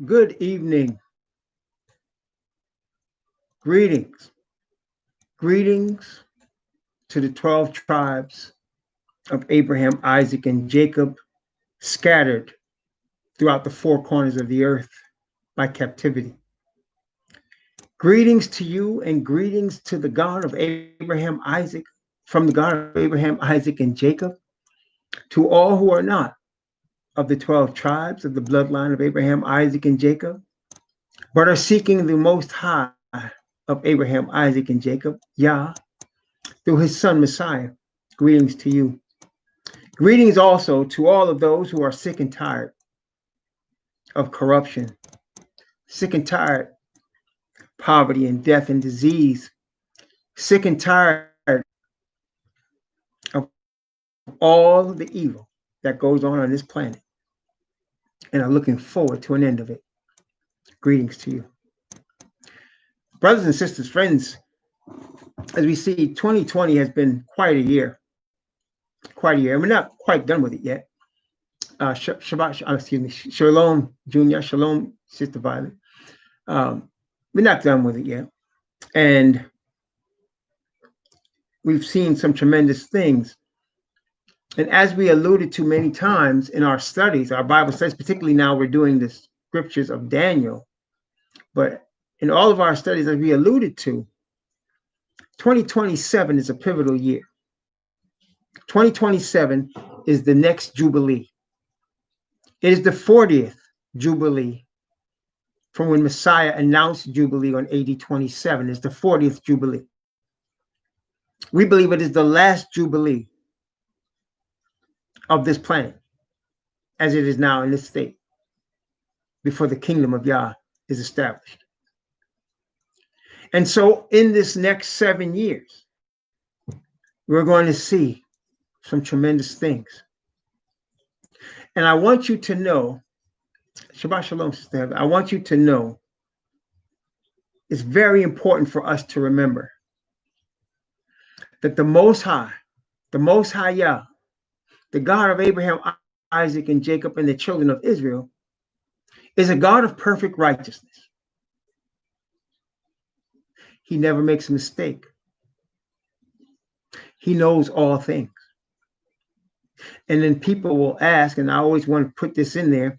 Good evening. Greetings. Greetings to the 12 tribes of Abraham, Isaac, and Jacob scattered throughout the four corners of the earth by captivity. Greetings to you and greetings to the God of Abraham, Isaac, from the God of Abraham, Isaac, and Jacob, to all who are not of the 12 tribes of the bloodline of Abraham, Isaac, and Jacob, but are seeking the Most High of Abraham, Isaac, and Jacob, Yah, through his son Messiah. Greetings to you. Greetings also to all of those who are sick and tired of corruption, sick and tired of poverty and death and disease, sick and tired of all the evil that goes on this planet, and are looking forward to an end of it. Greetings to you. Brothers and sisters, friends, as we see, 2020 has been quite a year. Quite a year. And we're not quite done with it yet. Shalom, Junior. Shalom, Sister Violet. We're not done with it yet. And we've seen some tremendous things. And as we alluded to many times in our studies, our Bible studies, particularly now we're doing the scriptures of Daniel, but in all of our studies, as we alluded to, 2027 is a pivotal year. 2027 is the next Jubilee. It is the 40th Jubilee from when Messiah announced Jubilee on AD 27. It's the 40th Jubilee. We believe it is the last Jubilee of this planet as it is now in this state before the kingdom of Yah is established. And so in this next 7 years, we're going to see some tremendous things. And I want you to know, Shabbat Shalom, Sister Heather, I want you to know it's very important for us to remember that the Most High Yah, the God of Abraham, Isaac, and Jacob, and the children of Israel, is a God of perfect righteousness. He never makes a mistake. He knows all things. And then people will ask, and I always want to put this in there,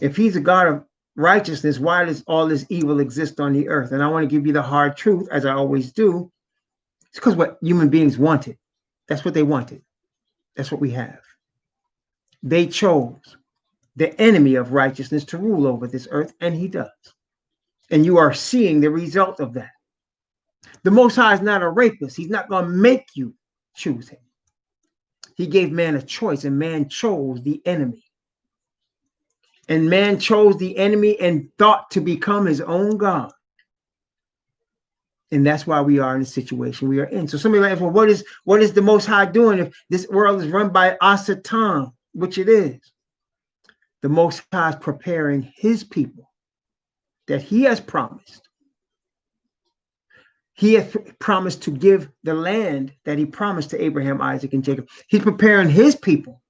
if he's a God of righteousness, why does all this evil exist on the earth? And I want to give you the hard truth, as I always do. It's because what human beings wanted. That's what they wanted. That's what we have. They chose the enemy of righteousness to rule over this earth, and he does. And you are seeing the result of that. The Most High is not a rapist. He's not going to make you choose him. He gave man a choice, and man chose the enemy. And man chose the enemy and thought to become his own God. And that's why we are in the situation we are in. So somebody like, well, what is the Most High doing if this world is run by Asatan, which it is? The Most High is preparing his people that he has promised. He has promised to give the land that he promised to Abraham, Isaac, and Jacob. He's preparing his people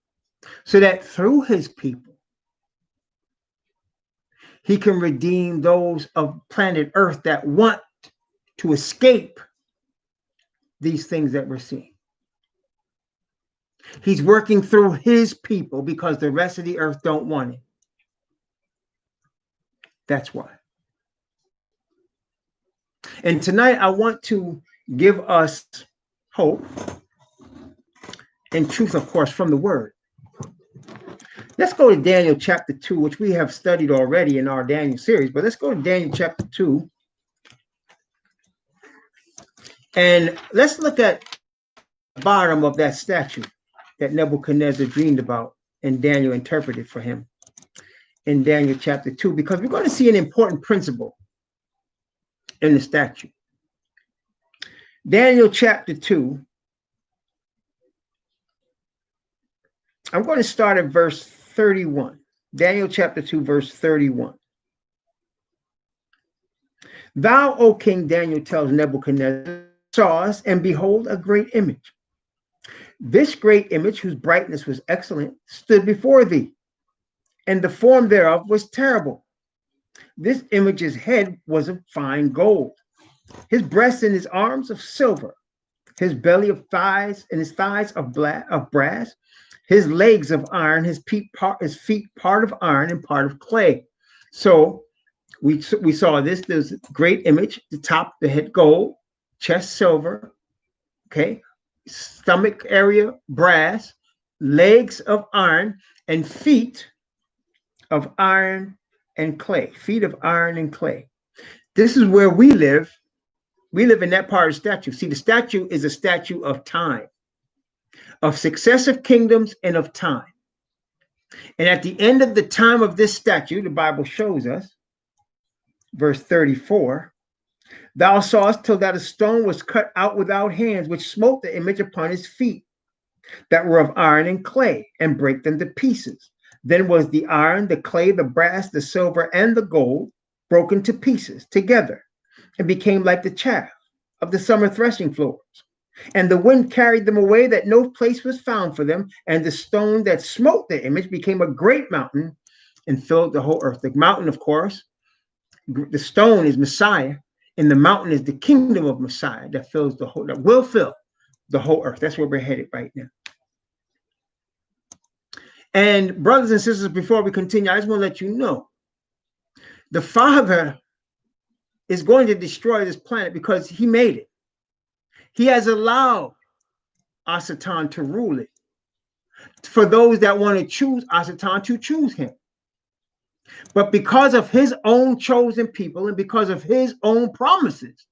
so that through his people, he can redeem those of planet Earth that want to escape these things that we're seeing. He's working through his people because the rest of the earth don't want it. That's why. And tonight I want to give us hope and truth, of course, from the word. Let's go to Daniel chapter 2, which we have studied already in our Daniel series, but let's go to Daniel chapter 2. And let's look at the bottom of that statue that Nebuchadnezzar dreamed about and Daniel interpreted for him in Daniel chapter 2, because we're going to see an important principle in the statue. Daniel chapter 2, I'm going to start at verse 31. Daniel chapter 2, verse 31. Thou, O King, Daniel tells Nebuchadnezzar, sawest, and behold, a great image. This great image, whose brightness was excellent, stood before thee, and the form thereof was terrible. This image's head was of fine gold, his breasts and his arms of silver, his belly of thighs and his thighs of brass, his legs of iron, his feet part of iron and part of clay. So we saw this. There's a great image. The top, the head gold, chest silver, okay, stomach area brass, legs of iron, and feet of iron and clay. Feet of iron and clay. This is where we live. We live in that part of the statue. See, the statue is a statue of time, of successive kingdoms and of time. And at the end of the time of this statue, the Bible shows us, verse 34, thou sawest till that a stone was cut out without hands, which smote the image upon his feet, that were of iron and clay, and brake them to pieces. Then was the iron, the clay, the brass, the silver, and the gold broken to pieces together, and became like the chaff of the summer threshing floors. And the wind carried them away, that no place was found for them. And the stone that smote the image became a great mountain and filled the whole earth. The mountain, of course, the stone is Messiah, and the mountain is the kingdom of Messiah that will fill the whole earth. That's where we're headed right now. And brothers and sisters, before we continue, I just want to let you know, the Father is going to destroy this planet because he made it. He has allowed Asatan to rule it. For those that want to choose Asatan, to choose him. But because of his own chosen people and because of his own promises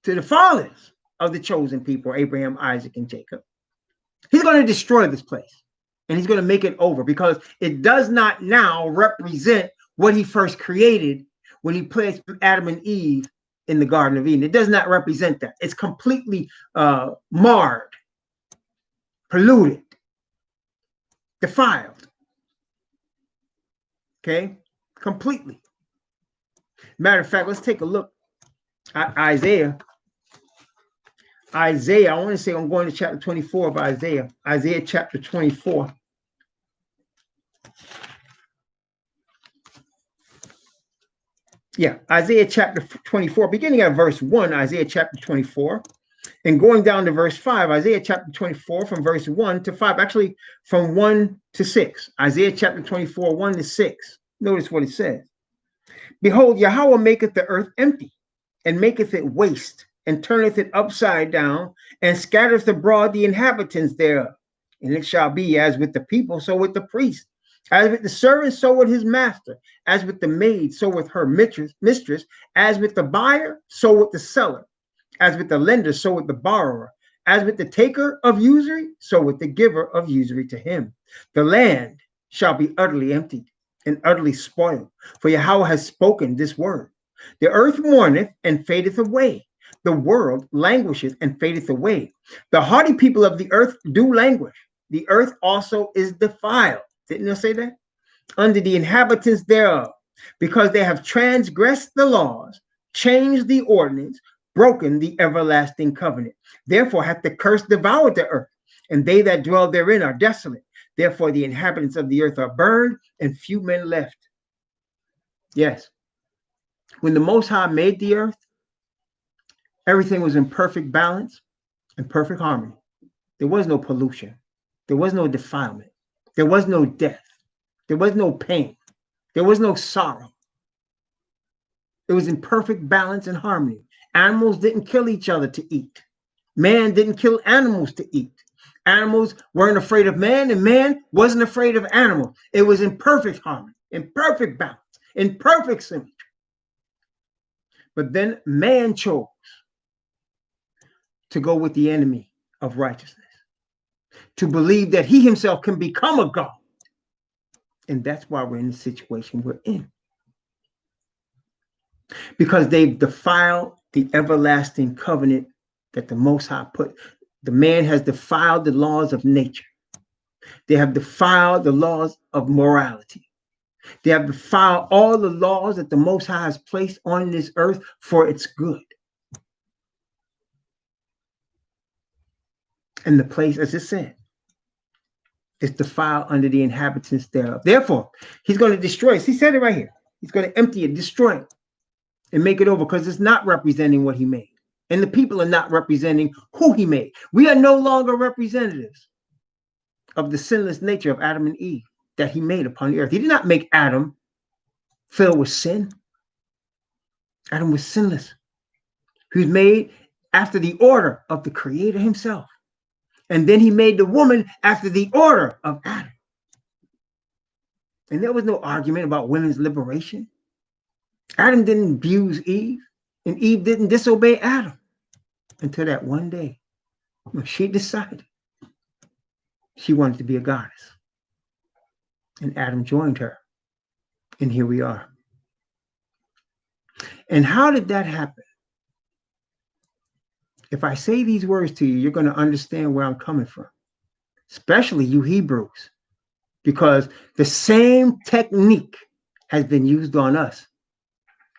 to the fathers of the chosen people, Abraham, Isaac, and Jacob, he's going to destroy this place. And he's going to make it over because it does not now represent what he first created when he placed Adam and Eve in the Garden of Eden. It does not represent that. It's completely marred, polluted, defiled. Okay? Completely. Matter of fact, let's take a look at Isaiah. I want to say I'm going to chapter 24 of Isaiah. Isaiah chapter 24. Yeah, Isaiah chapter 24, beginning at verse 1, Isaiah chapter 24, and going down to verse 5, Isaiah chapter 24 from verse 1 to 5, actually from 1 to 6. Isaiah chapter 24, 1 to 6. Notice what it says. Behold, Yahweh maketh the earth empty, and maketh it waste, and turneth it upside down, and scattereth abroad the inhabitants thereof. And it shall be as with the people, so with the priest. As with the servant, so with his master. As with the maid, so with her mistress. As with the buyer, so with the seller. As with the lender, so with the borrower. As with the taker of usury, so with the giver of usury to him. The land shall be utterly emptied and utterly spoiled, for Yahweh has spoken this word. The earth mourneth and fadeth away. The world languisheth and fadeth away. The haughty people of the earth do languish. The earth also is defiled. Didn't I say that? Under the inhabitants thereof, because they have transgressed the laws, changed the ordinance, broken the everlasting covenant. Therefore hath the curse devoured the earth, and they that dwell therein are desolate. Therefore the inhabitants of the earth are burned, and few men left. Yes. When the Most High made the earth, everything was in perfect balance and perfect harmony. There was no pollution. There was no defilement. There was no death. There was no pain. There was no sorrow. It was in perfect balance and harmony. Animals didn't kill each other to eat. Man didn't kill animals to eat. Animals weren't afraid of man, and man wasn't afraid of animals. It was in perfect harmony, in perfect balance, in perfect symmetry. But then man chose to go with the enemy of righteousness, to believe that he himself can become a God. And that's why we're in the situation we're in. Because they've defiled the everlasting covenant that the Most High put. The man has defiled the laws of nature. They have defiled the laws of morality. They have defiled all the laws that the Most High has placed on this earth for its good. And the place, as it said, is defiled under the inhabitants thereof. Therefore, he's going to destroy us. He said it right here. He's going to empty it, destroy it, and make it over, because it's not representing what he made. And the people are not representing who he made. We are no longer representatives of the sinless nature of Adam and Eve that he made upon the earth. He did not make Adam filled with sin. Adam was sinless. He was made after the order of the Creator himself. And then he made the woman after the order of Adam. And there was no argument about women's liberation. Adam didn't abuse Eve, and Eve didn't disobey Adam until that one day when she decided she wanted to be a goddess. And Adam joined her. And here we are. And how did that happen? If I say these words to you, you're going to understand where I'm coming from, especially you Hebrews, because the same technique has been used on us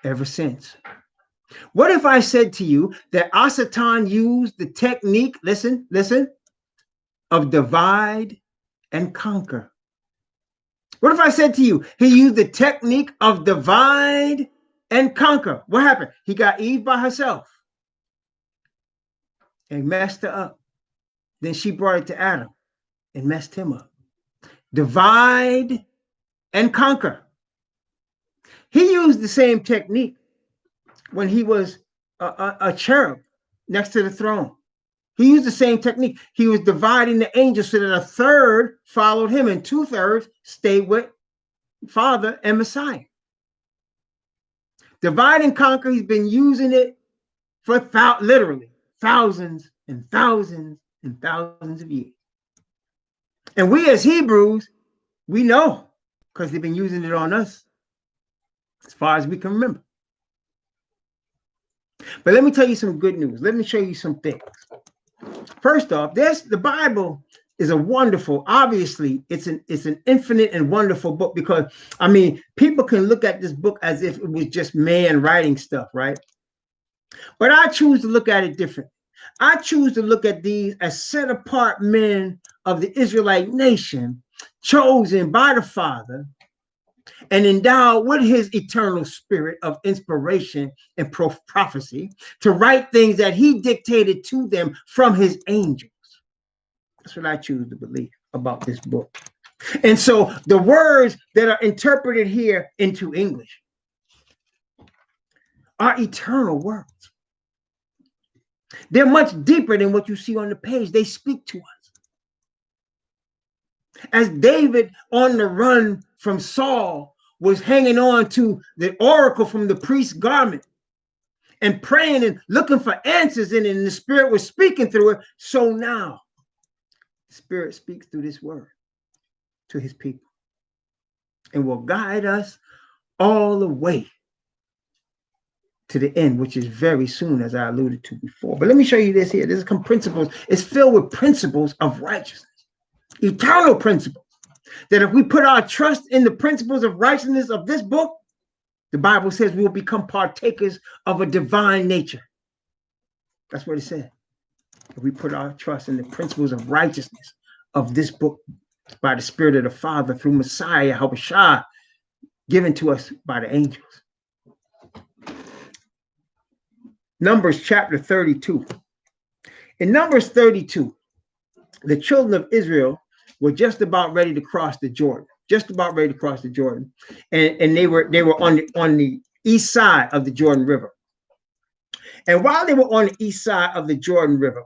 ever since. What if I said to you that Asatan used the technique, listen, of divide and conquer? What if I said to you, he used the technique of divide and conquer? What happened? He got Eve by herself and messed her up. Then she brought it to Adam and messed him up. Divide and conquer. He used the same technique when he was a cherub next to the throne. He used the same technique. He was dividing the angels so that a third followed him and 2/3 stayed with Father and Messiah. Divide and conquer, he's been using it for literally thousands and thousands and thousands of years. And we as Hebrews, we know, because they've been using it on us as far as we can remember. But let me tell you some good news. Let me show you some things. First off, the Bible is a wonderful, obviously, it's an infinite and wonderful book, because, I mean, people can look at this book as if it was just man writing stuff, right? But I choose to look at it differently. I choose to look at these as set apart men of the Israelite nation, chosen by the Father and endowed with his eternal spirit of inspiration and prophecy to write things that he dictated to them from his angels. That's what I choose to believe about this book. And so the words that are interpreted here into English are eternal words. They're much deeper than what you see on the page. They speak to us. As David, on the run from Saul, was hanging on to the oracle from the priest's garment and praying and looking for answers in it, and the Spirit was speaking through it, so now the Spirit speaks through this word to his people and will guide us all the way to the end, which is very soon, as I alluded to before. But let me show you this here. This is some principles. It's filled with principles of righteousness, eternal principles, that if we put our trust in the principles of righteousness of this book, the Bible says we will become partakers of a divine nature. That's what it said. If we put our trust in the principles of righteousness of this book by the Spirit of the Father through Messiah, Habashah, given to us by the angels. Numbers chapter 32. In Numbers 32, the children of Israel were just about ready to cross the Jordan, and they were on the east side of the Jordan River. And while they were on the east side of the Jordan River,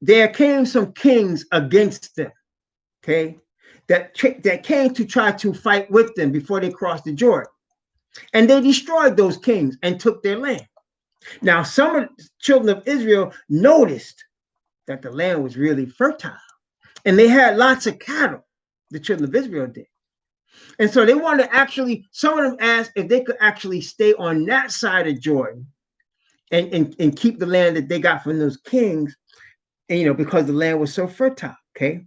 there came some kings against them, okay, that came to try to fight with them before they crossed the Jordan. And they destroyed those kings and took their land. Now, some of the children of Israel noticed that the land was really fertile, and they had lots of cattle, the children of Israel did. And so they wanted to actually, some of them asked if they could actually stay on that side of Jordan and keep the land that they got from those kings, and, because the land was so fertile, okay?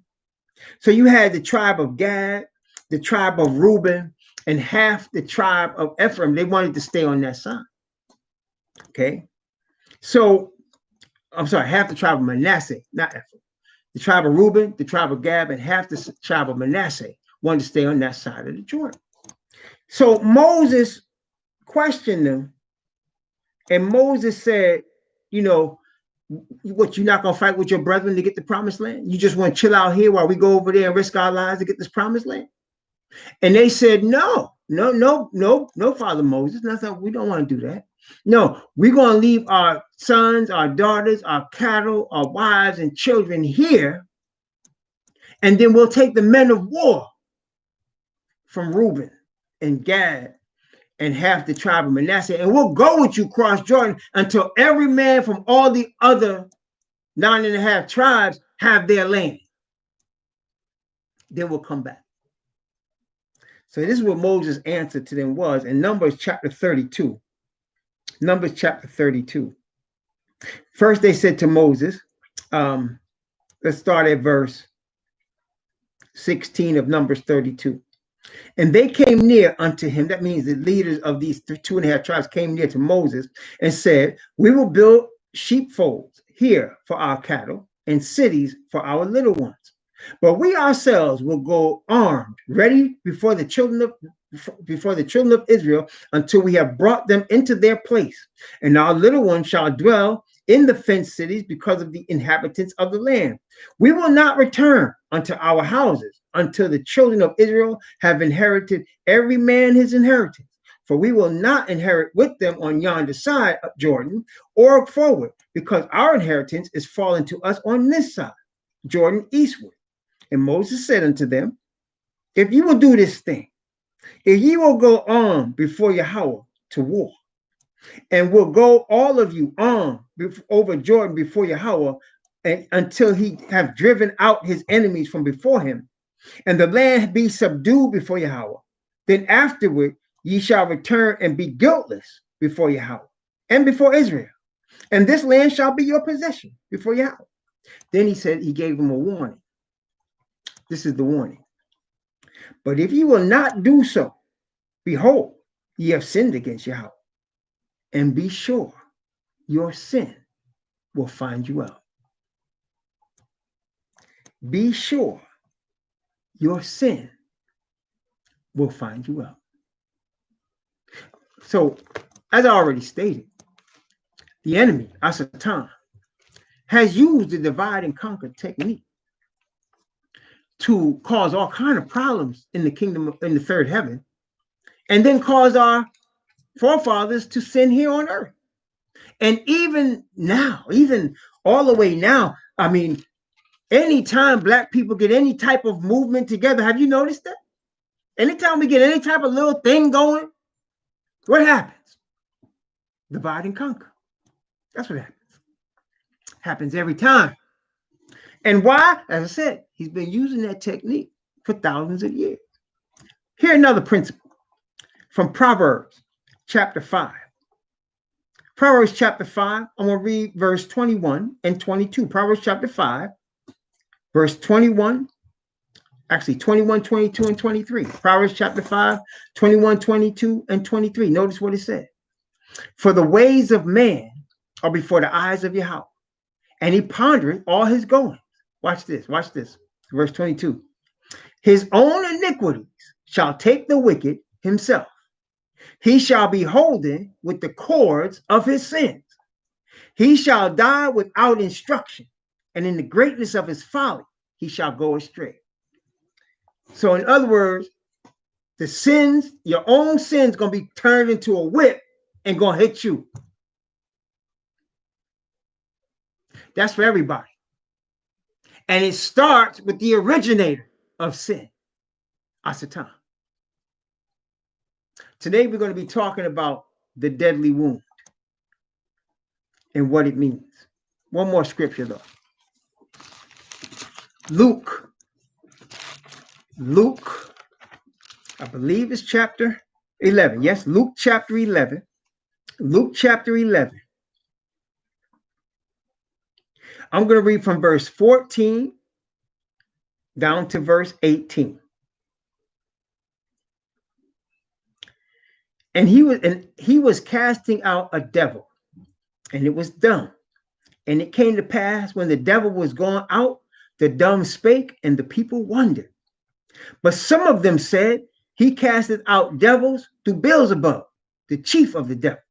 So you had the tribe of Gad, the tribe of Reuben, and half the tribe of Ephraim. They wanted to stay on that side. Okay, so I'm sorry, half the tribe of Manasseh, not Ephraim. The tribe of Reuben, the tribe of Gad, and half the tribe of Manasseh wanted to stay on that side of the Jordan. So Moses questioned them, and Moses said, you know, what, you're not going to fight with your brethren to get the promised land? You just want to chill out here while we go over there and risk our lives to get this promised land? And they said, no, Father Moses. Nothing. We don't want to do that. No, we're going to leave our sons, our daughters, our cattle, our wives, and children here. And then we'll take the men of war from Reuben and Gad and half the tribe of Manasseh, and we'll go with you across Jordan until every man from all the other 9.5 tribes have their land. Then we'll come back. So this is what Moses' answer to them was in Numbers chapter 32. Numbers chapter 32. First, they said to Moses, let's start at verse 16 of Numbers 32. And they came near unto him. That means the leaders of these 2.5 tribes came near to Moses and said, we will build sheepfolds here for our cattle and cities for our little ones. But we ourselves will go armed, ready before the children of Israel, until we have brought them into their place. And our little ones shall dwell in the fenced cities because of the inhabitants of the land. We will not return unto our houses until the children of Israel have inherited every man his inheritance. For we will not inherit with them on yonder side of Jordan or forward, because our inheritance is fallen to us on this side, Jordan eastward. And Moses said unto them, if you will do this thing, if you will go on before Yahweh to war, and will go all of you on over Jordan before Yahweh, and until he have driven out his enemies from before him, and the land be subdued before Yahweh, then afterward ye shall return and be guiltless before Yahweh and before Israel, and this land shall be your possession before Yahweh. Then he said, he gave them a warning. This is the warning. But if you will not do so, behold, ye have sinned against Yahweh, and be sure your sin will find you out. Be sure your sin will find you out. So, as I already stated, the enemy, Asatan, has used the divide and conquer technique to cause all kinds of problems in the kingdom, in the third heaven, and then cause our forefathers to sin here on earth. And even now, even all the way now, I mean, anytime Black people get any type of movement together, have you noticed that? Anytime we get any type of little thing going, what happens? Divide and conquer. That's what happens. Happens every time. And why? As I said, he's been using that technique for thousands of years. Here another principle from Proverbs chapter 5. Proverbs chapter 5, I'm going to read verse 21 and 22. Proverbs chapter 5, verse 21, actually 21, 22, and 23. Proverbs chapter 5, 21, 22, and 23. Notice what it said. For the ways of man are before the eyes of Yahweh, and he pondereth all his goings. Watch this, watch this. Verse 22. His own iniquities shall take the wicked himself. He shall be holden with the cords of his sins. He shall die without instruction, and in the greatness of his folly he shall go astray. So in other words, the sins, your own sins, going to be turned into a whip and going to hit you. That's for everybody. And it starts with the originator of sin, Asatan. Today, we're going to be talking about the deadly wound and what it means. One more scripture, though. Luke, I believe it's chapter 11. Yes, Luke chapter 11. Luke chapter 11. I'm going to read from verse 14 down to verse 18. And he was casting out a devil, and it was dumb. And it came to pass when the devil was gone out, the dumb spake, and the people wondered. But some of them said, He casteth out devils through Beelzebub, the chief of the devils.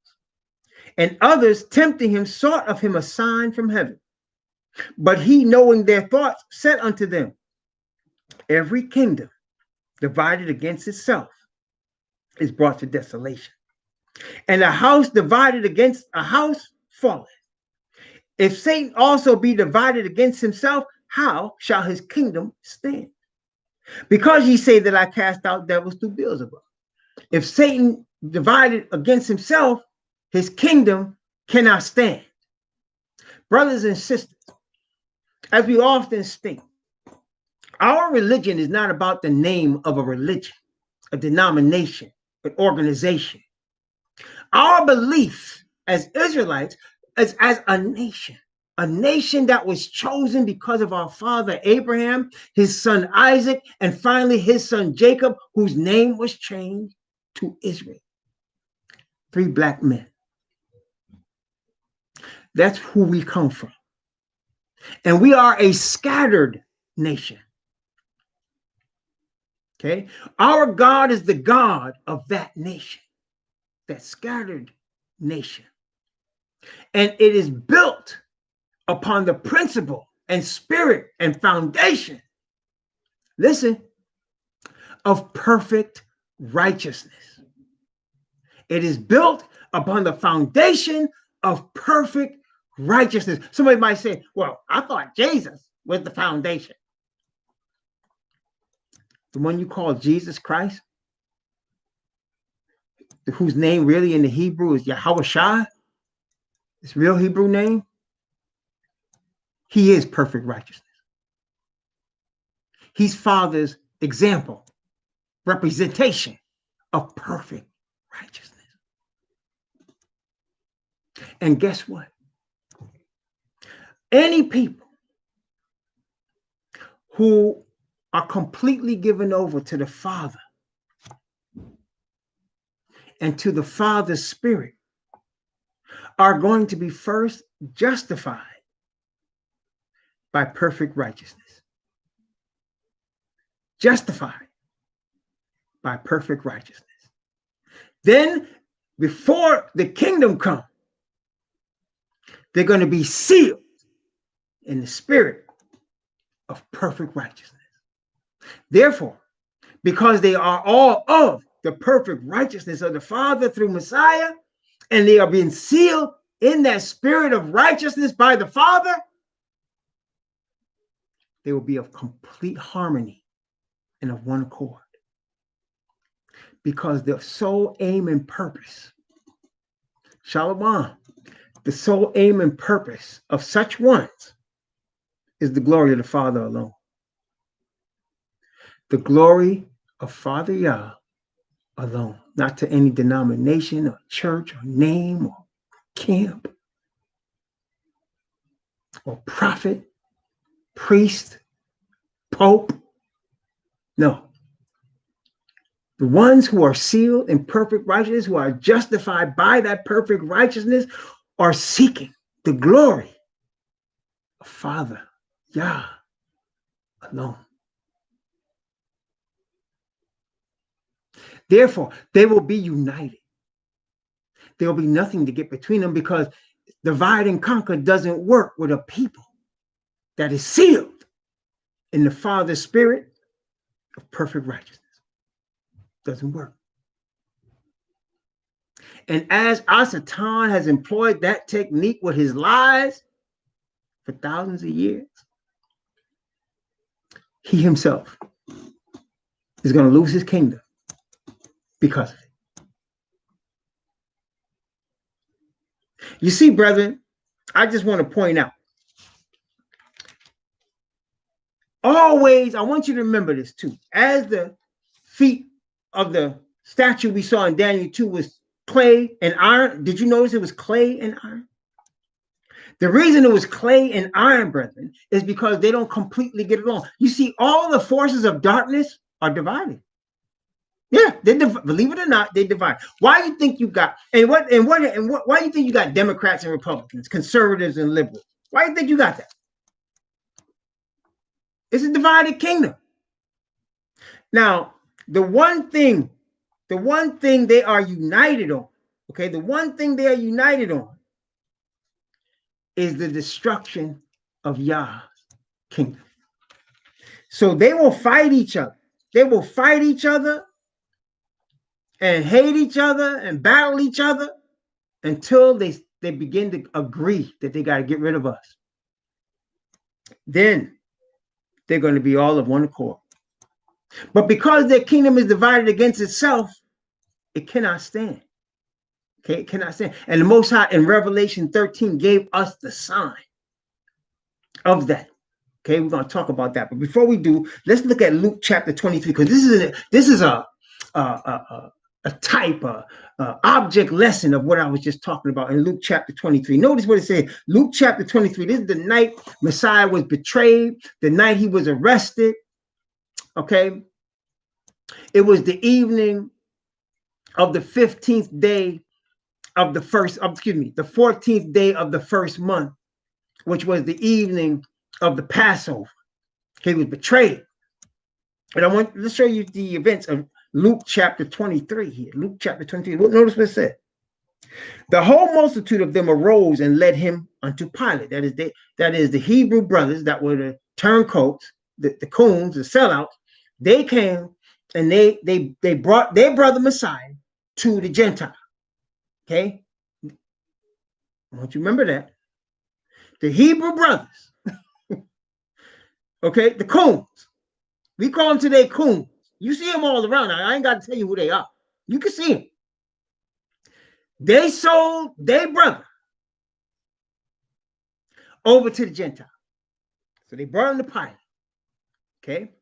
And others, tempting him, sought of him a sign from heaven. But he, knowing their thoughts, said unto them, every kingdom divided against itself is brought to desolation, and a house divided against a house falleth. If Satan also be divided against himself, how shall his kingdom stand? Because ye say that I cast out devils through Beelzebub. If Satan divided against himself, his kingdom cannot stand. Brothers and sisters, as we often state, our religion is not about the name of a religion, a denomination, an organization. Our belief as Israelites is as a nation that was chosen because of our father Abraham, his son Isaac, and finally his son Jacob, whose name was changed to Israel. 3 black men. That's who we come from. And we are a scattered nation. Okay? Our God is the God of that nation, that scattered nation. And it is built upon the principle and spirit and foundation, listen, of perfect righteousness. It is built upon the foundation of perfect righteousness. Somebody might say, well, I thought Jesus was the foundation. The one you call Jesus Christ, whose name really in the Hebrew is Yahushua, his real Hebrew name, he is perfect righteousness. He's Father's example, representation of perfect righteousness. And guess what? Any people who are completely given over to the Father and to the Father's Spirit are going to be first justified by perfect righteousness. Justified by perfect righteousness. Then, before the kingdom comes, they're going to be sealed in the spirit of perfect righteousness. Therefore, because they are all of the perfect righteousness of the Father through Messiah, and they are being sealed in that spirit of righteousness by the Father, they will be of complete harmony and of one accord. Because the sole aim and purpose, Shalom, the sole aim and purpose of such ones is the glory of the Father alone. The glory of Father Yah alone, not to any denomination or church or name or camp or prophet, priest, pope. No. The ones who are sealed in perfect righteousness, who are justified by that perfect righteousness, are seeking the glory of Father Yah alone. Therefore, they will be united. There will be nothing to get between them, because divide and conquer doesn't work with a people that is sealed in the Father's Spirit of perfect righteousness. Doesn't work. And as Asatan has employed that technique with his lies for thousands of years, he himself is going to lose his kingdom because of it. You see, brethren, I just want to point out, always, I want you to remember this too. As the feet of the statue we saw in Daniel 2 was clay and iron, did you notice it was clay and iron? The reason it was clay and iron, brethren, is because they don't completely get along. You see, all the forces of darkness are divided. Yeah, believe it or not, they divide. Why do you think you got why do you think you got Democrats and Republicans, conservatives and liberals? Why do you think you got that? It's a divided kingdom. Now, The one thing they are united on, okay, the one thing they are united on is the destruction of Yah's kingdom. So they will fight each other. They will fight each other and hate each other and battle each other until they begin to agree that they got to get rid of us. Then they're going to be all of one accord. But because their kingdom is divided against itself, it cannot stand. Okay, it cannot stand. And the Most High in Revelation 13 gave us the sign of that. Okay, we're going to talk about that. But before we do, let's look at Luke chapter 23, because this is a type of object lesson of what I was just talking about in Luke chapter 23. Notice what it says. Luke chapter 23. This is the night Messiah was betrayed, the night he was arrested. Okay. It was the evening of the 15th day of the first, the 14th day of the first month, which was the evening of the Passover. He was betrayed. And let's show you the events of Luke chapter 23 here. Luke chapter 23. Notice what it said. The whole multitude of them arose and led him unto Pilate. That is the Hebrew brothers that were the turncoats, the coons, the sellouts. They came and they brought their brother Messiah to the Gentile. Okay? I want you to remember that. The Hebrew brothers. Okay, the coons. We call them today coons. You see them all around. I ain't got to tell you who they are. You can see them. They sold their brother over to the Gentile. So they brought him to Pilate. Okay.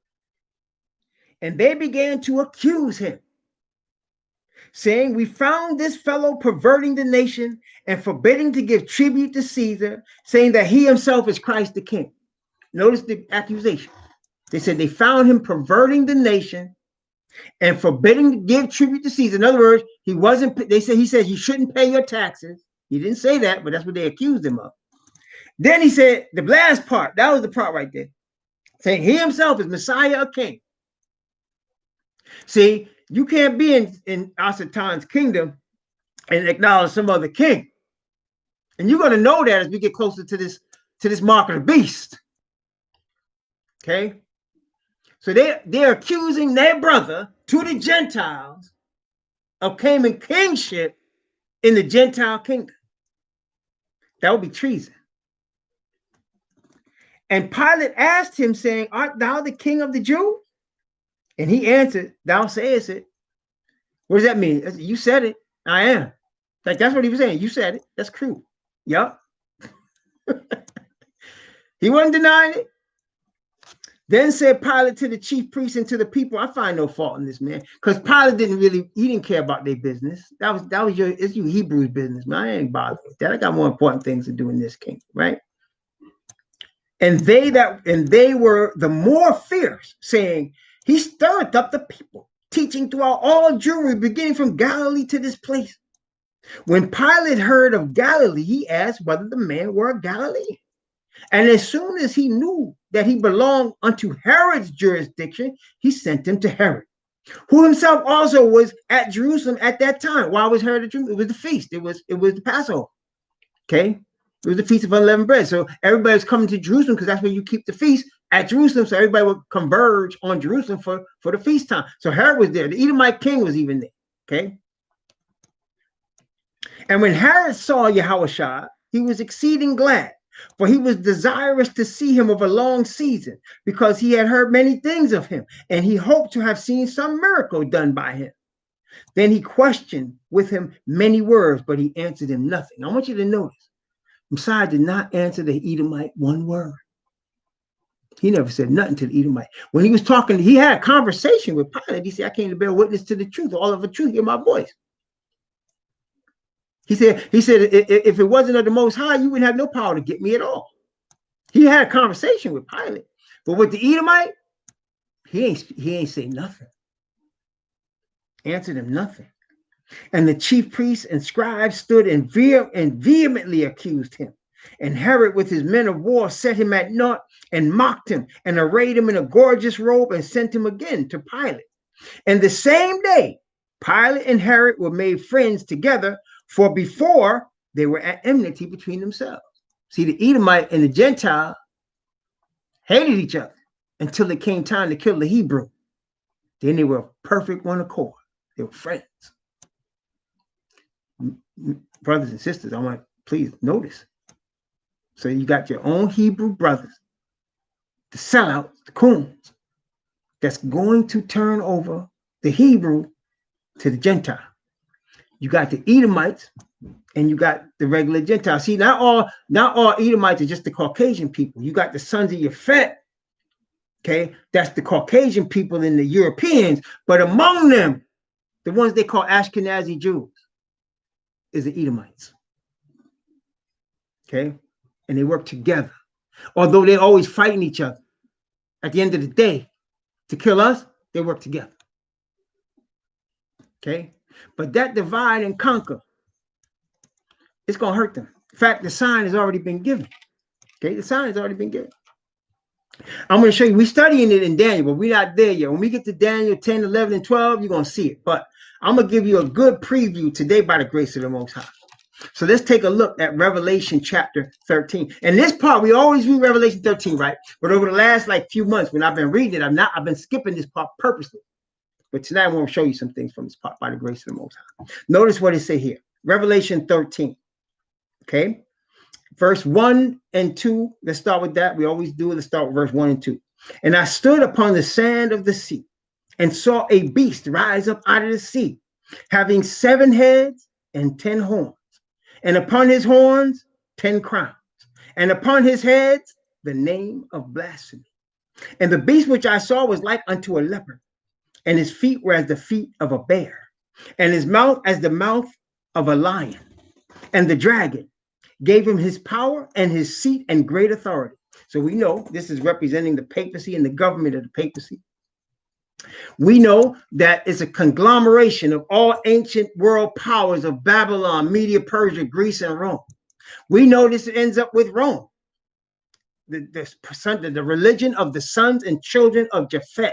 And they began to accuse him, saying, we found this fellow perverting the nation and forbidding to give tribute to Caesar, saying that he himself is Christ the King. Notice the accusation. They said they found him perverting the nation and forbidding to give tribute to Caesar. In other words, he said you shouldn't pay your taxes. He didn't say that, but that's what they accused him of. Then he said the last part, that was the part right there, saying he himself is Messiah, a king. See, you can't be in Asatan's kingdom and acknowledge some other king. And you're going to know that as we get closer to this mark of the beast. Okay? So they're accusing their brother to the Gentiles of claiming kingship in the Gentile kingdom. That would be treason. And Pilate asked him, saying, art thou the king of the Jews? And he answered, thou sayest it. What does that mean? You said it. I am. Like, that's what he was saying. You said it. That's true. Yup. He wasn't denying it. Then said Pilate to the chief priests and to the people, I find no fault in this man. Because Pilate didn't care about their business. It's you Hebrews business, man. I ain't bothered with that. I got more important things to do in this kingdom, right? And they were the more fierce, saying, he stirred up the people, teaching throughout all Jewry, beginning from Galilee to this place. When Pilate heard of Galilee, he asked whether the man were a Galilean. And as soon as he knew that he belonged unto Herod's jurisdiction, he sent him to Herod, who himself also was at Jerusalem at that time. Why was Herod at Jerusalem? It was the feast. It was the Passover. Okay? It was the Feast of Unleavened Bread. So everybody was coming to Jerusalem because that's where you keep the feast at Jerusalem. So everybody would converge on Jerusalem for the feast time. So Herod was there. The Edomite king was even there. Okay? And when Herod saw Yahushua, he was exceeding glad, for he was desirous to see him of a long season, because he had heard many things of him, and he hoped to have seen some miracle done by him. Then he questioned with him many words, but he answered him nothing. I want you to notice, Messiah did not answer the Edomite one word. He never said nothing to the Edomite. When he was talking, he had a conversation with Pilate. He said, I came to bear witness to the truth. All of the truth, hear my voice. He said, if it wasn't of the Most High, you wouldn't have no power to get me at all. He had a conversation with Pilate. But with the Edomite, he ain't say nothing. Answered him nothing. And the chief priests and scribes stood and vehemently accused him. And Herod with his men of war set him at naught and mocked him and arrayed him in a gorgeous robe and sent him again to Pilate. And the same day, Pilate and Herod were made friends together, for before they were at enmity between themselves. See, the Edomite and the Gentile hated each other until it came time to kill the Hebrew. Then they were perfect one accord. They were friends. Brothers and sisters, I want to please notice. So you got your own Hebrew brothers, the sellouts, the coons, that's going to turn over the Hebrew to the Gentile. You got the Edomites and you got the regular Gentiles. See, not all Edomites are just the Caucasian people. You got the sons of Japhet, okay? That's the Caucasian people and the Europeans, but among them, the ones they call Ashkenazi Jews is the Edomites, okay? And they work together. Although they're always fighting each other, at the end of the day, to kill us, they work together, okay? But that divide and conquer, it's going to hurt them. In fact, the sign has already been given, okay? The sign has already been given. I'm going to show you. We're studying it in Daniel, but we're not there yet. When we get to Daniel 10, 11, and 12, you're going to see it. But I'm going to give you a good preview today by the grace of the Most High. So let's take a look at Revelation chapter 13. And this part, we always read Revelation 13, right? But over the last few months, when I've been reading it, I've been skipping this part purposely. But tonight I want to show you some things from this part by the grace of the Most High. Notice what it says here. Revelation 13. Okay. Verse 1 and 2. Let's start with that. We always do. Let's start with verse 1 and 2. And I stood upon the sand of the sea and saw a beast rise up out of the sea, having 7 heads and 10 horns. And upon his horns, 10 crowns. And upon his heads, the name of blasphemy. And the beast which I saw was like unto a leopard, and his feet were as the feet of a bear, and his mouth as the mouth of a lion. And the dragon gave him his power and his seat and great authority. So we know this is representing the papacy and the government of the papacy. We know that it's a conglomeration of all ancient world powers of Babylon, Media, Persia, Greece, and Rome. We know this ends up with Rome, the religion of the sons and children of Japhet,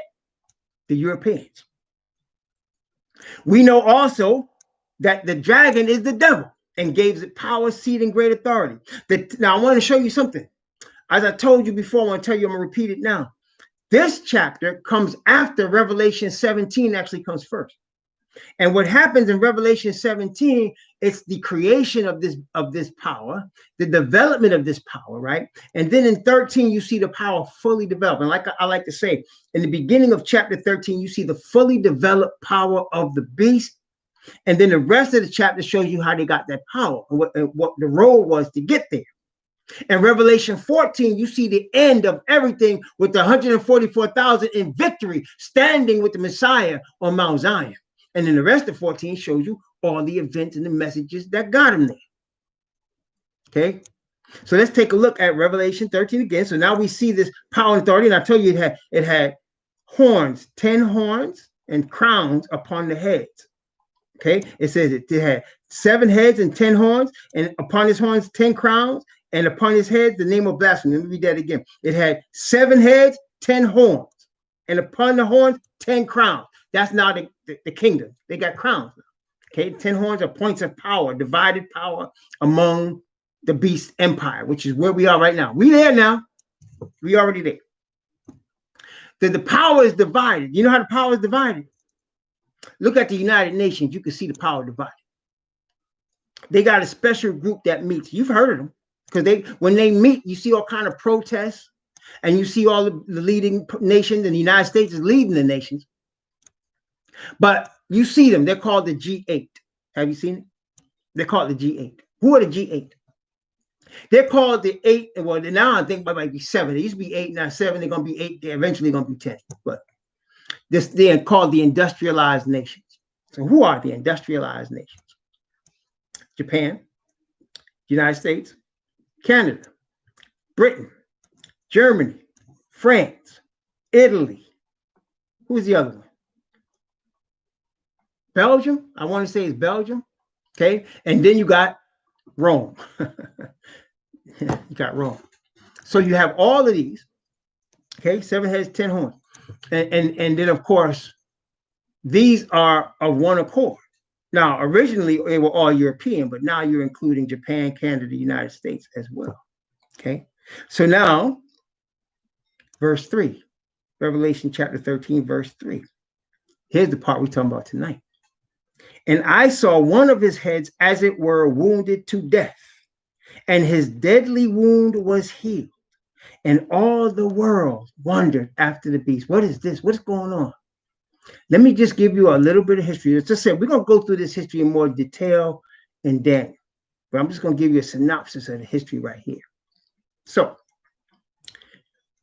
the Europeans. We know also that the dragon is the devil and gave it power, seat, and great authority. Now, I want to show you something. As I told you before, I want to tell you, I'm going to repeat it now. This chapter comes after Revelation 17 actually comes first. And what happens in Revelation 17, it's the creation of this power, the development of this power, right? And then in 13, you see the power fully developed. And like I like to say, in the beginning of chapter 13, you see the fully developed power of the beast. And then the rest of the chapter shows you how they got that power and what the road was to get there. In Revelation 14, you see the end of everything with the 144,000 in victory, standing with the Messiah on Mount Zion. And then the rest of 14 shows you all the events and the messages that got him there. Okay, so let's take a look at Revelation 13 again. So now we see this power and authority, and I told you it had horns, 10 horns and crowns upon the heads. Okay, it says it had 7 heads and 10 horns, and upon his horns 10 crowns, and upon his head the name of blasphemy. Let me read that again. It had 7 heads, 10 horns, and upon the horns 10 crowns. That's now the kingdom. They got crowns. Okay, 10 horns are points of power, divided power among the beast empire, which is where we are right now. We there now. We already there. The power is divided. You know how the power is divided? Look at the United Nations. You can see the power divided. They got a special group that meets. You've heard of them because when they meet, you see all kind of protests, and you see all the leading nations, and the United States is leading the nations. But you see them. They're called the G8. Have you seen it? They're called the G8. Who are the G8? They're called the 8. Well, now I think it might be 7. They used to be 8, now 7. They're going to be 8. They're eventually going to be 10. But they're called the industrialized nations. So who are the industrialized nations? Japan, United States, Canada, Britain, Germany, France, Italy. Who's the other one? Belgium. I want to say it's Belgium. Okay. And then you got Rome. You got Rome. So you have all of these. Okay. 7 heads, 10 horns. And then, of course, these are of one accord. Now, originally they were all European, but now you're including Japan, Canada, United States as well. Okay. So now, verse 3, Revelation chapter 13, verse 3. Here's the part we're talking about tonight. And I saw one of his heads, as it were, wounded to death, and his deadly wound was healed. And all the world wondered after the beast. What is this? What's going on? Let me just give you a little bit of history. As I said, we're going to go through this history in more detail in Daniel, but I'm just going to give you a synopsis of the history right here. So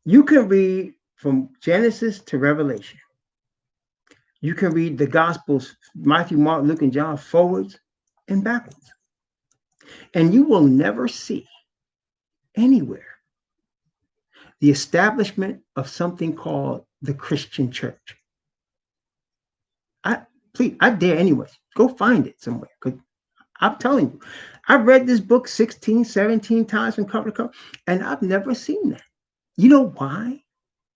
you can read from Genesis to Revelation. You can read the Gospels, Matthew, Mark, Luke, and John, forwards and backwards. And you will never see anywhere the establishment of something called the Christian church. I dare anyone, go find it somewhere. Because I'm telling you, I've read this book 16, 17 times from cover to cover, and I've never seen that. You know why?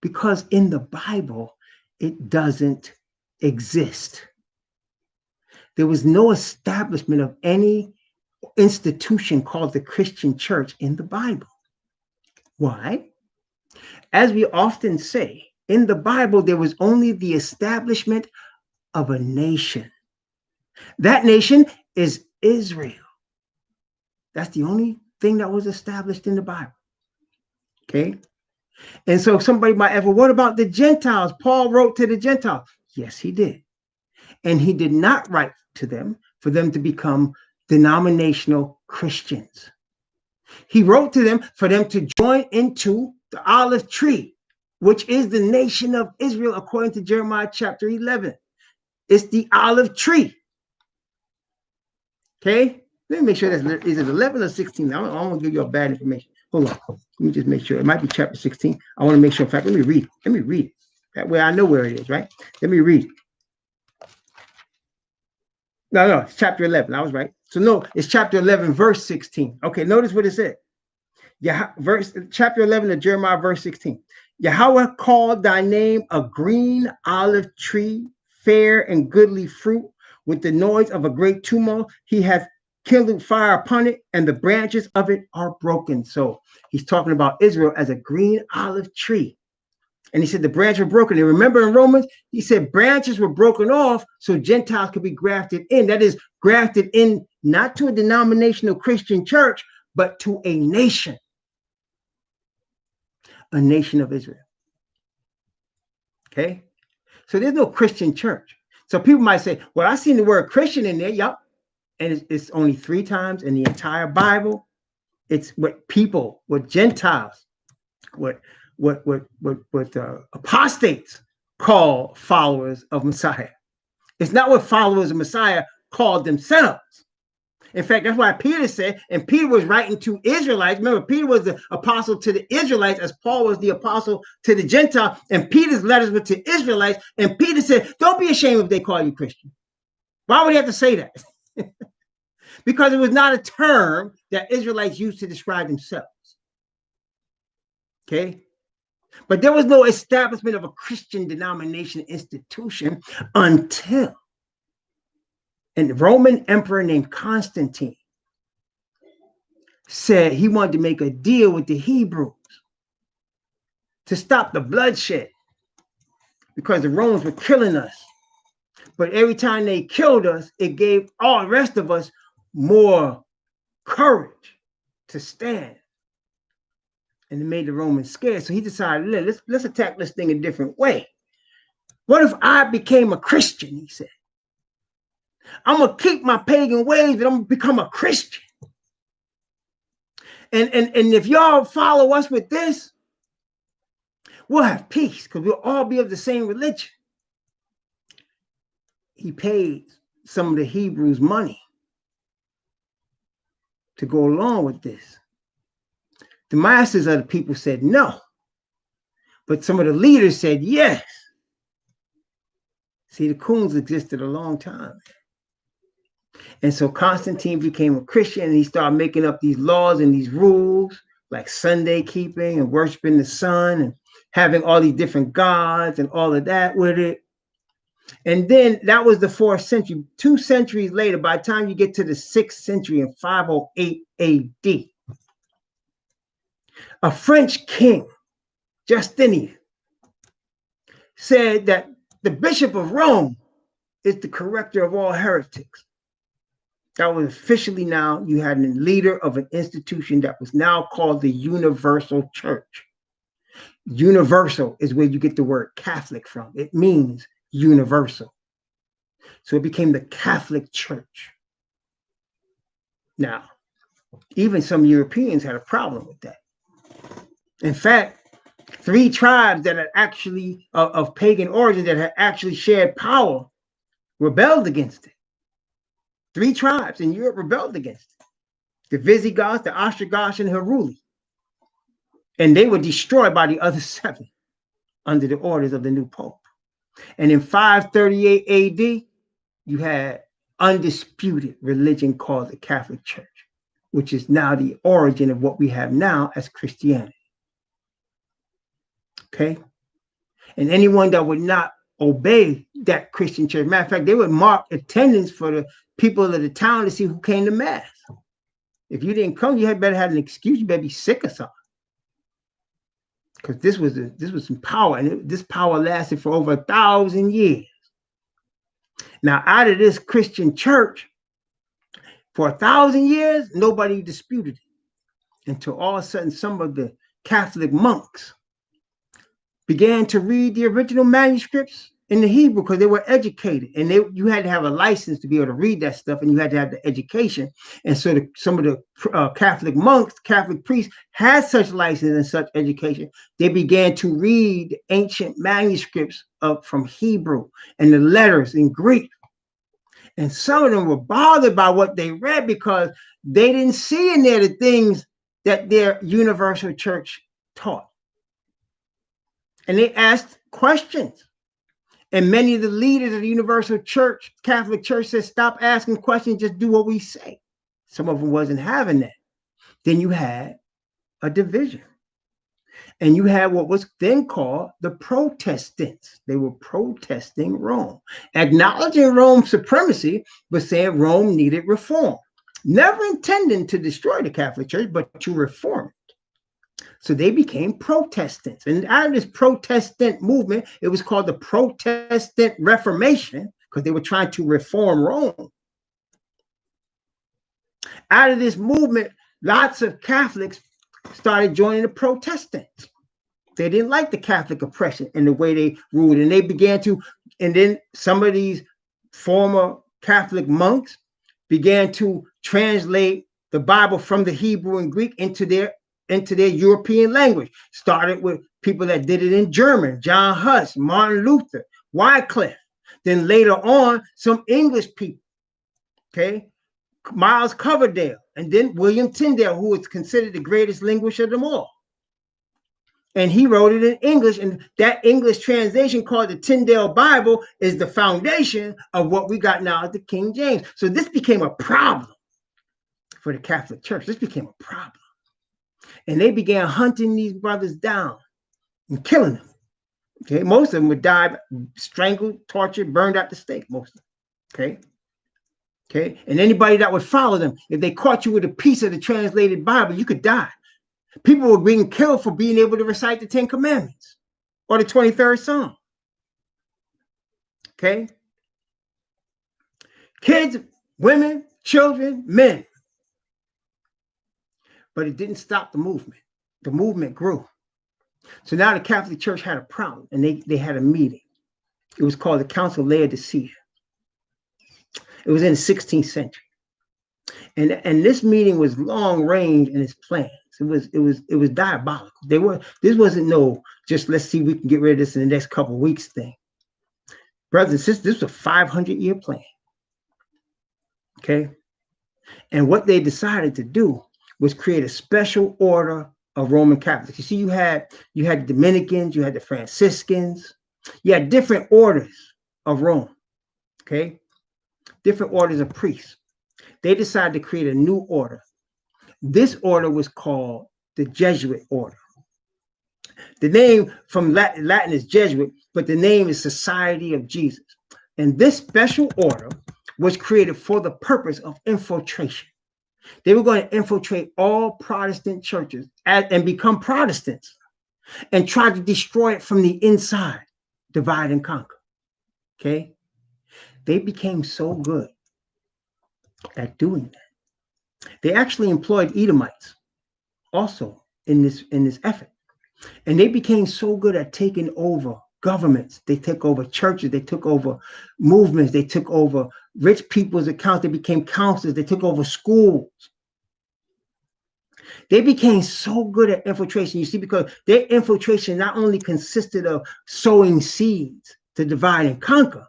Because in the Bible, it doesn't exist. There was no establishment of any institution called the Christian church in the Bible. Why? As we often say, in the Bible, there was only the establishment of a nation. That nation is Israel. That's the only thing that was established in the Bible. Okay? And so somebody might ever, what about the Gentiles? Paul wrote to the Gentiles. Yes, he did. And he did not write to them for them to become denominational Christians. He wrote to them for them to join into the olive tree, which is the nation of Israel, according to Jeremiah chapter 11. It's the olive tree. Okay? Let me make sure that's, is it 11 or 16? I don't want to give you a bad information. Hold on. Let me just make sure. It might be chapter 16. I want to make sure. In fact, let me read it. Let me read it. That way I know where it is, right? Let me read it. No, it's chapter 11. I was right. So no, it's chapter 11, verse 16. Okay, notice what it said. Chapter 11 of Jeremiah, verse 16. Yahweh called thy name a green olive tree, fair and goodly fruit, with the noise of a great tumult. He hath kindled fire upon it, and the branches of it are broken. So he's talking about Israel as a green olive tree. And he said the branches were broken. And remember in Romans, he said branches were broken off so Gentiles could be grafted in. That is, grafted in not to a denominational Christian church, but to a nation of Israel. Okay? So there's no Christian church. So people might say, well, I seen the word Christian in there. Yup. And it's only 3 times in the entire Bible. It's what people, what Gentiles, what apostates call followers of Messiah. It's not what followers of Messiah called themselves. In fact, that's why Peter said, and Peter was writing to Israelites. Remember, Peter was the apostle to the Israelites as Paul was the apostle to the Gentiles. And Peter's letters were to Israelites. And Peter said, don't be ashamed if they call you Christian. Why would he have to say that? Because it was not a term that Israelites used to describe themselves. Okay? But there was no establishment of a Christian denomination institution until a Roman emperor named Constantine said he wanted to make a deal with the Hebrews to stop the bloodshed because the Romans were killing us. But every time they killed us, it gave all the rest of us more courage to stand. And it made the Romans scared. So he decided, let's attack this thing a different way. What if I became a Christian, he said. I'm going to keep my pagan ways, but I'm going to become a Christian. And if y'all follow us with this, we'll have peace because we'll all be of the same religion. He paid some of the Hebrews money to go along with this. The masses of the people said no, but some of the leaders said yes. See, the coons existed a long time. And so Constantine became a Christian and he started making up these laws and these rules like Sunday keeping and worshiping the sun and having all these different gods and all of that with it. And then that was the 4th century. 2 centuries later, by the time you get to the 6th century in 508 AD, a French king, Justinian, said that the Bishop of Rome is the corrector of all heretics. That was officially, now you had a leader of an institution that was now called the Universal Church. Universal is where you get the word Catholic from. It means universal. So it became the Catholic Church. Now, even some Europeans had a problem with that. In fact, 3 tribes that had actually, of pagan origin, that had actually shared power, rebelled against it. 3 tribes in Europe rebelled against it. The Visigoths, the Ostrogoths, and Heruli. And they were destroyed by the other 7 under the orders of the new Pope. And in 538 AD, you had undisputed religion called the Catholic Church, which is now the origin of what we have now as Christianity. Okay? And anyone that would not obey that Christian church, matter of fact, they would mark attendance for the people of the town to see who came to mass. If you didn't come, you had better have an excuse. You better be sick or something. Because this was some power, and this power lasted for over 1,000 years. Now, out of this Christian church, for 1,000 years, nobody disputed it, until all of a sudden some of the Catholic monks began to read the original manuscripts in the Hebrew, because they were educated, and you had to have a license to be able to read that stuff, and you had to have the education. And so some of the Catholic monks, Catholic priests, had such license and such education. They began to read ancient manuscripts from Hebrew and the letters in Greek. And some of them were bothered by what they read, because they didn't see in there the things that their universal church taught. And they asked questions. And many of the leaders of the Universal Church, Catholic Church, said, stop asking questions, just do what we say. Some of them wasn't having that. Then you had a division. And you had what was then called the Protestants. They were protesting Rome, acknowledging Rome's supremacy, but saying Rome needed reform. Never intending to destroy the Catholic Church, but to reform it. So they became Protestants. And out of this Protestant movement, it was called the Protestant Reformation, because they were trying to reform Rome. Out of this movement, lots of Catholics started joining the Protestants. They didn't like the Catholic oppression and the way they ruled. And they began to, and then some of these former Catholic monks began to translate the Bible from the Hebrew and Greek into their European language. Started with people that did it in German, John Huss, Martin Luther, Wycliffe. Then later on, some English people, okay, Miles Coverdale, and then William Tyndale, who is considered the greatest linguist of them all. And he wrote it in English, and that English translation, called the Tyndale Bible, is the foundation of what we got now as the King James. So this became a problem for the Catholic Church. This became a problem. And they began hunting these brothers down and killing them. Okay, most of them would die strangled, tortured, burned at the stake, most of them. Okay. Okay. And anybody that would follow them, if they caught you with a piece of the translated Bible, you could die. People were being killed for being able to recite the 10 Commandments or the 23rd Psalm. Okay. Kids, women, children, men. But it didn't stop the movement. The movement grew. So now the Catholic Church had a problem, and they had a meeting. It was called the Council of Laodicea. It was in the 16th century. And this meeting was long range in its plans. It was diabolical. This wasn't no just let's see if we can get rid of this in the next couple of weeks thing. Brothers and sisters, this was a 500-year plan. Okay. And what they decided to do was create a special order of Roman Catholics. You see, you had the Dominicans, you had the Franciscans, you had different orders of Rome, okay? Different orders of priests. They decided to create a new order. This order was called the Jesuit order. The name from Latin is Jesuit, but the name is Society of Jesus. And this special order was created for the purpose of infiltration. They were going to infiltrate all Protestant churches and become Protestants and try to destroy it from the inside, divide and conquer. Okay? They became so good at doing that. They actually employed Edomites also in this effort. And they became so good at taking over governments. They took over churches. They took over movements. They took over rich people's accounts. They became counselors. They took over schools. They became so good at infiltration, you see, because their infiltration not only consisted of sowing seeds to divide and conquer,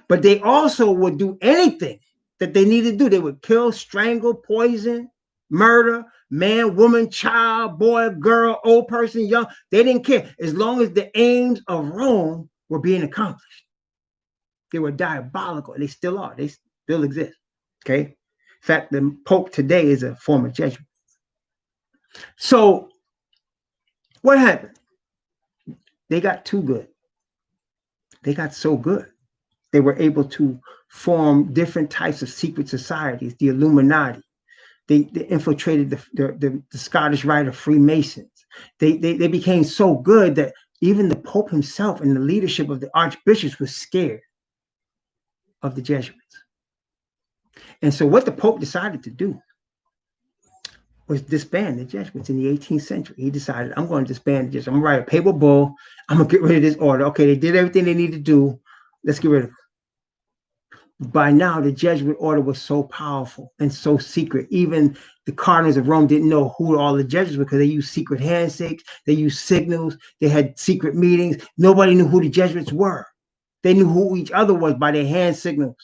but they also would do anything that they needed to do. They would kill, strangle, poison, murder, man, woman, child, boy, girl, old person, young. They didn't care as long as the aims of Rome were being accomplished. They were diabolical. They still are. They still exist. Okay. In fact, the Pope today is a former Jesuit. So what happened? They got too good. They got so good. They were able to form different types of secret societies, the Illuminati. They infiltrated the Scottish Rite of Freemasons. They became so good that even the Pope himself and the leadership of the archbishops was scared of the Jesuits. And so what the Pope decided to do was disband the Jesuits in the 18th century. He decided, I'm going to disband the Jesuits. I'm going to write a papal bull. I'm going to get rid of this order. Okay, they did everything they needed to do. Let's get rid of it. By now, the Jesuit order was so powerful and so secret. Even the cardinals of Rome didn't know who all the Jesuits were because they used secret handshakes. They used signals. They had secret meetings. Nobody knew who the Jesuits were. They knew who each other was by their hand signals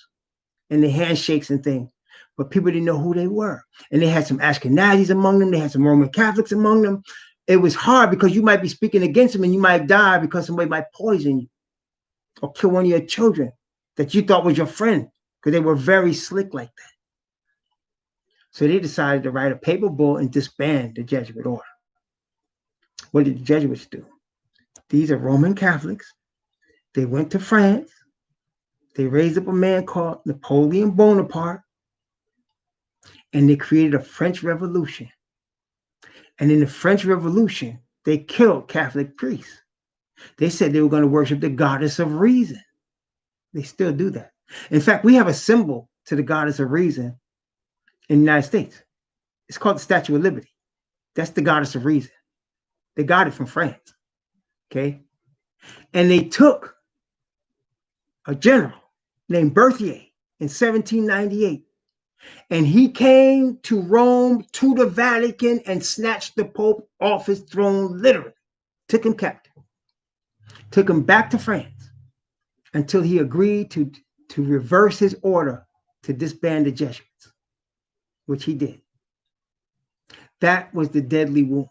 and their handshakes and things. But people didn't know who they were. And they had some Ashkenazis among them. They had some Roman Catholics among them. It was hard because you might be speaking against them and you might die because somebody might poison you or kill one of your children that you thought was your friend because they were very slick like that. So they decided to write a papal bull and disband the Jesuit order. What did the Jesuits do? These are Roman Catholics. They went to France. They raised up a man called Napoleon Bonaparte. And they created a French Revolution. And in the French Revolution, they killed Catholic priests. They said they were going to worship the goddess of reason. They still do that. In fact, we have a symbol to the goddess of reason in the United States. It's called the Statue of Liberty. That's the goddess of reason. They got it from France. Okay. And they took a general named Berthier in 1798. And he came to Rome, to the Vatican, and snatched the Pope off his throne, literally. Took him captive. Took him back to France until he agreed to reverse his order to disband the Jesuits, which he did. That was the deadly wound.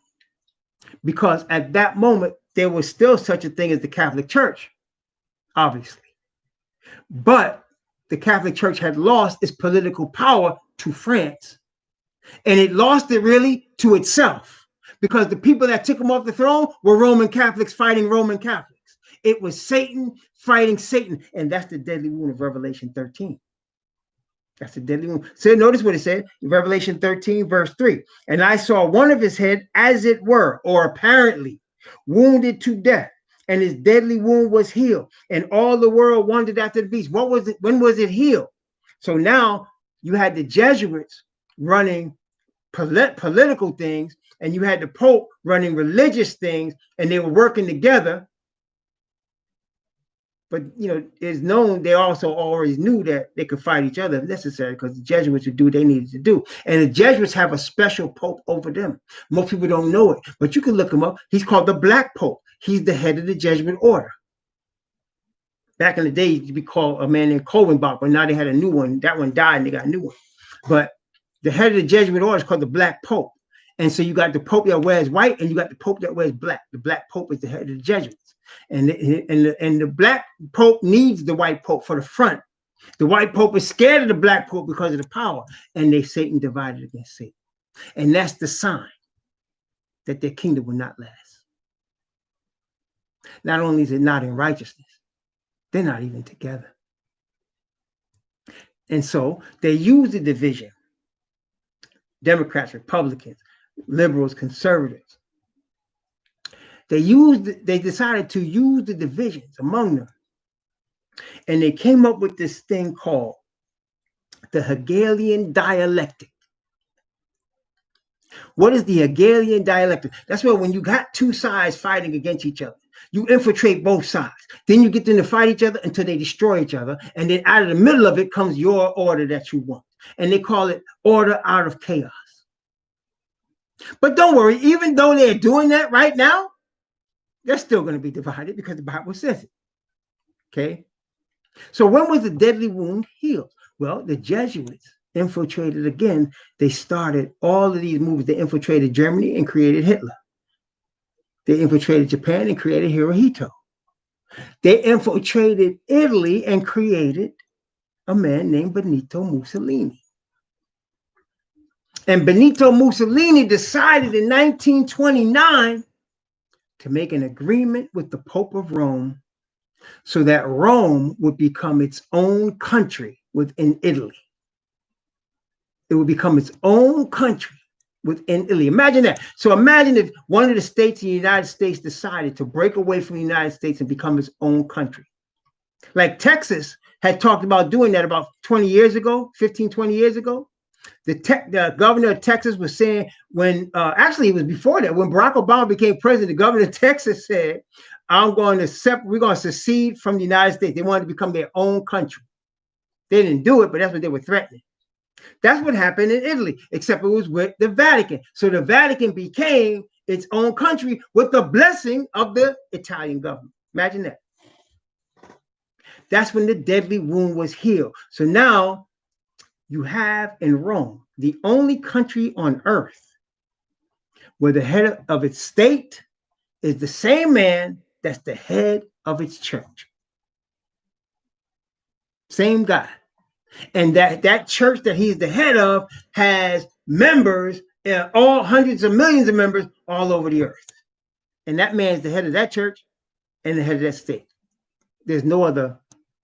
Because at that moment, there was still such a thing as the Catholic Church, obviously. But the Catholic Church had lost its political power to France. And it lost it really to itself because the people that took him off the throne were Roman Catholics fighting Roman Catholics. It was Satan fighting Satan. And that's the deadly wound of Revelation 13. That's the deadly wound. So notice what it said in Revelation 13, verse 3. And I saw one of his head as it were, or apparently, wounded to death. And his deadly wound was healed. And all the world wondered after the beast. What was it? When was it healed? So now you had the Jesuits running political things, and you had the Pope running religious things, and they were working together. But, you know, it's known they also always knew that they could fight each other if necessary because the Jesuits would do what they needed to do. And the Jesuits have a special Pope over them. Most people don't know it, but you can look him up. He's called the Black Pope. He's the head of the Jesuit order. Back in the day, it used to be called a man named Covenbach, but now they had a new one. That one died and they got a new one. But the head of the Jesuit order is called the Black Pope. And so you got the Pope that wears white and you got the Pope that wears black. The Black Pope is the head of the Jesuits. And the Black Pope needs the white Pope for the front. The white Pope is scared of the Black Pope because of the power. And Satan divided against Satan. And that's the sign that their kingdom will not last. Not only is it not in righteousness, They're not even together. And so they use the division. Democrats, Republicans, liberals, conservatives. They decided to use the divisions among them. And they came up with this thing called the Hegelian dialectic. What is the Hegelian dialectic? That's where when you got two sides fighting against each other, you infiltrate both sides. Then you get them to fight each other until they destroy each other. And then out of the middle of it comes your order that you want. And they call it order out of chaos. But don't worry, even though they're doing that right now, they're still going to be divided because the Bible says it. Okay? So when was the deadly wound healed? Well, the Jesuits infiltrated again. They started all of these movies. They infiltrated Germany and created Hitler. They infiltrated Japan and created Hirohito. They infiltrated Italy and created a man named Benito Mussolini. And Benito Mussolini decided in 1929 to make an agreement with the Pope of Rome so that Rome would become its own country within Italy. It would become its own country within Italy. Imagine that. So imagine if one of the states in the United States decided to break away from the United States and become its own country. Like Texas had talked about doing that about 20 years ago, 15, 20 years ago. The governor of Texas was saying actually it was before that, when Barack Obama became president, the governor of Texas said, we're going to secede from the United States. They wanted to become their own country. They didn't do it, but that's what they were threatening. That's what happened in Italy, except it was with the Vatican. So the Vatican became its own country with the blessing of the Italian government. Imagine that. That's when the deadly wound was healed. So now you have in Rome, the only country on earth where the head of its state is the same man that's the head of its church. Same guy. And that church that he's the head of has members, all hundreds of millions of members all over the earth. And that man's the head of that church and the head of that state. There's no other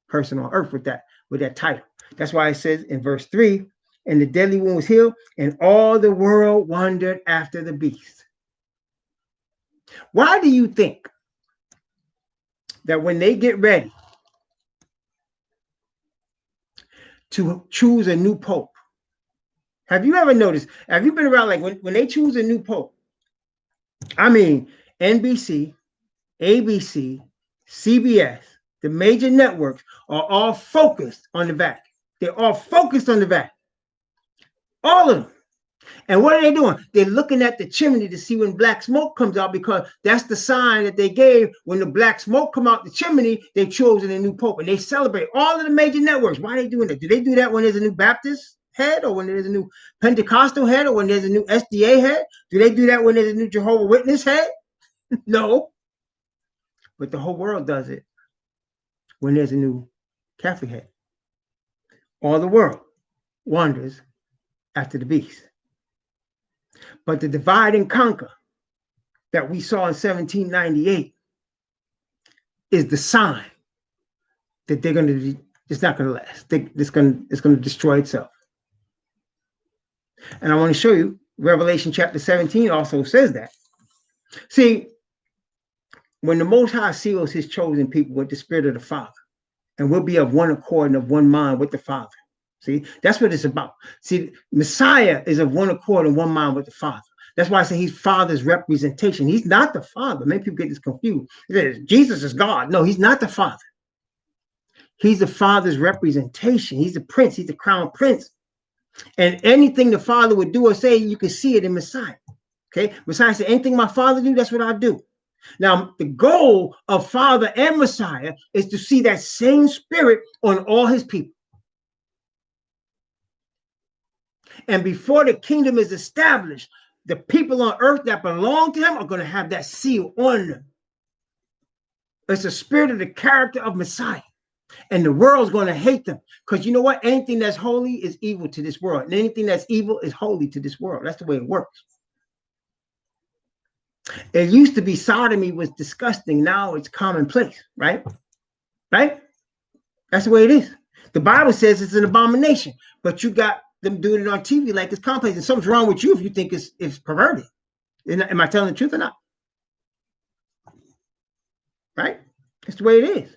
person on earth with that title. That's why it says in verse 3, and the deadly wound was healed, and all the world wondered after the beast. Why do you think that when they get ready to choose a new pope, have you ever noticed, have you been around, like when they choose a new pope, I mean, NBC, ABC, CBS, the major networks are all focused on the Vatican. They're all focused on the Vatican. All of them. And what are they doing? They're looking at the chimney to see when black smoke comes out, because that's the sign that they gave when the black smoke come out the chimney, they've chosen a new pope. And they celebrate all of the major networks. Why are they doing that? Do they do that when there's a new Baptist head, or when there's a new Pentecostal head, or when there's a new SDA head? Do they do that when there's a new Jehovah's Witness head? No. But the whole world does it when there's a new Catholic head. All the world wanders after the beast. But the divide and conquer that we saw in 1798 is the sign that it's not going to last. It's going to destroy itself. And I want to show you, Revelation chapter 17 also says that. See, when the Most High seals his chosen people with the Spirit of the Father, and we'll be of one accord and of one mind with the Father. See, that's what it's about. See, Messiah is of one accord and one mind with the Father. That's why I say he's Father's representation. He's not the Father. Many people get this confused. Jesus is God. No, he's not the Father. He's the Father's representation. He's the Prince. He's the crown prince. And anything the Father would do or say, you can see it in Messiah. Okay? Messiah said, anything my Father do, that's what I do. Now, the goal of Father and Messiah is to see that same spirit on all his people. And before the kingdom is established, the people on earth that belong to him are going to have that seal on them. It's the spirit of the character of Messiah. And the world's going to hate them. Because you know what? Anything that's holy is evil to this world. And anything that's evil is holy to this world. That's the way it works. It used to be sodomy was disgusting. Now it's commonplace, right? Right? That's the way it is. The Bible says it's an abomination, but you got them doing it on TV like it's commonplace. And something's wrong with you if you think it's perverted. Am I telling the truth or not? Right? That's the way it is.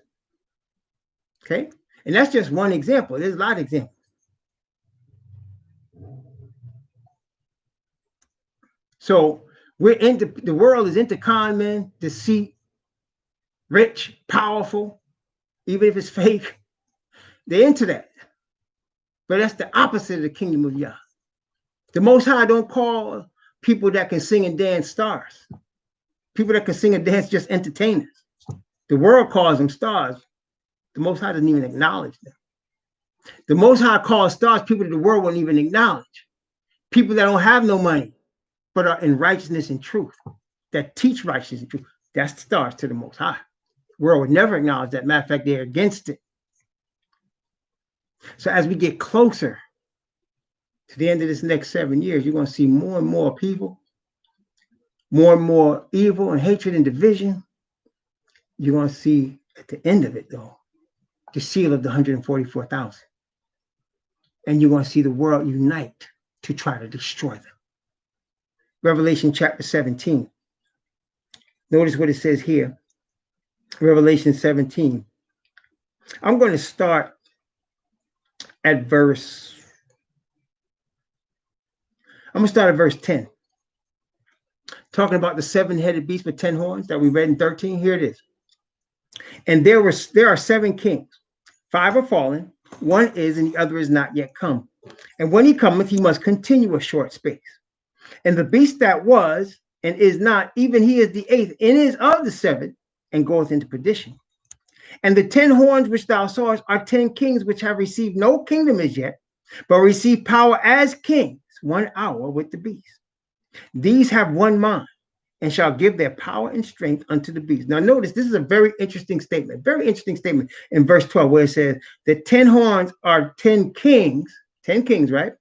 Okay? And that's just one example. There's a lot of examples. So the world is into con men, deceit, rich, powerful, even if it's fake. They're into that. But that's the opposite of the kingdom of Yah. The Most High don't call people that can sing and dance stars. People that can sing and dance just entertainers. The world calls them stars. The Most High doesn't even acknowledge them. The Most High calls stars people that the world won't even acknowledge. People that don't have no money, but are in righteousness and truth, that teach righteousness and truth. That's the stars to the Most High. The world would never acknowledge that. Matter of fact, they're against it. So as we get closer to the end of this next 7 years, you're going to see more and more people, more and more evil and hatred and division. You're going to see at the end of it, though, the seal of the 144,000. And you're going to see the world unite to try to destroy them. Revelation chapter 17. Notice what it says here. Revelation 17. I'm going to start at verse 10. Talking about the 7-headed beast with 10 horns that we read in 13. Here it is. And there are 7 kings. 5 are fallen. 1 is, and the other is not yet come. And when he cometh, he must continue a short space. And the beast that was and is not, even he is the 8th, and is of the 7th, and goeth into perdition. And the 10 horns which thou sawest are 10 kings which have received no kingdom as yet, but receive power as kings 1 hour with the beast. These have one mind, and shall give their power and strength unto the beast. Now notice, this is a very interesting statement in verse 12, where it says the 10 horns are 10 kings, right?